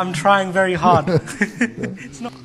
I'm trying very hard.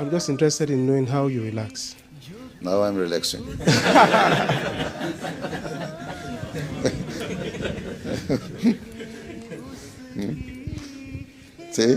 I'm just interested in knowing how you relax. Now I'm relaxing. See?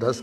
10.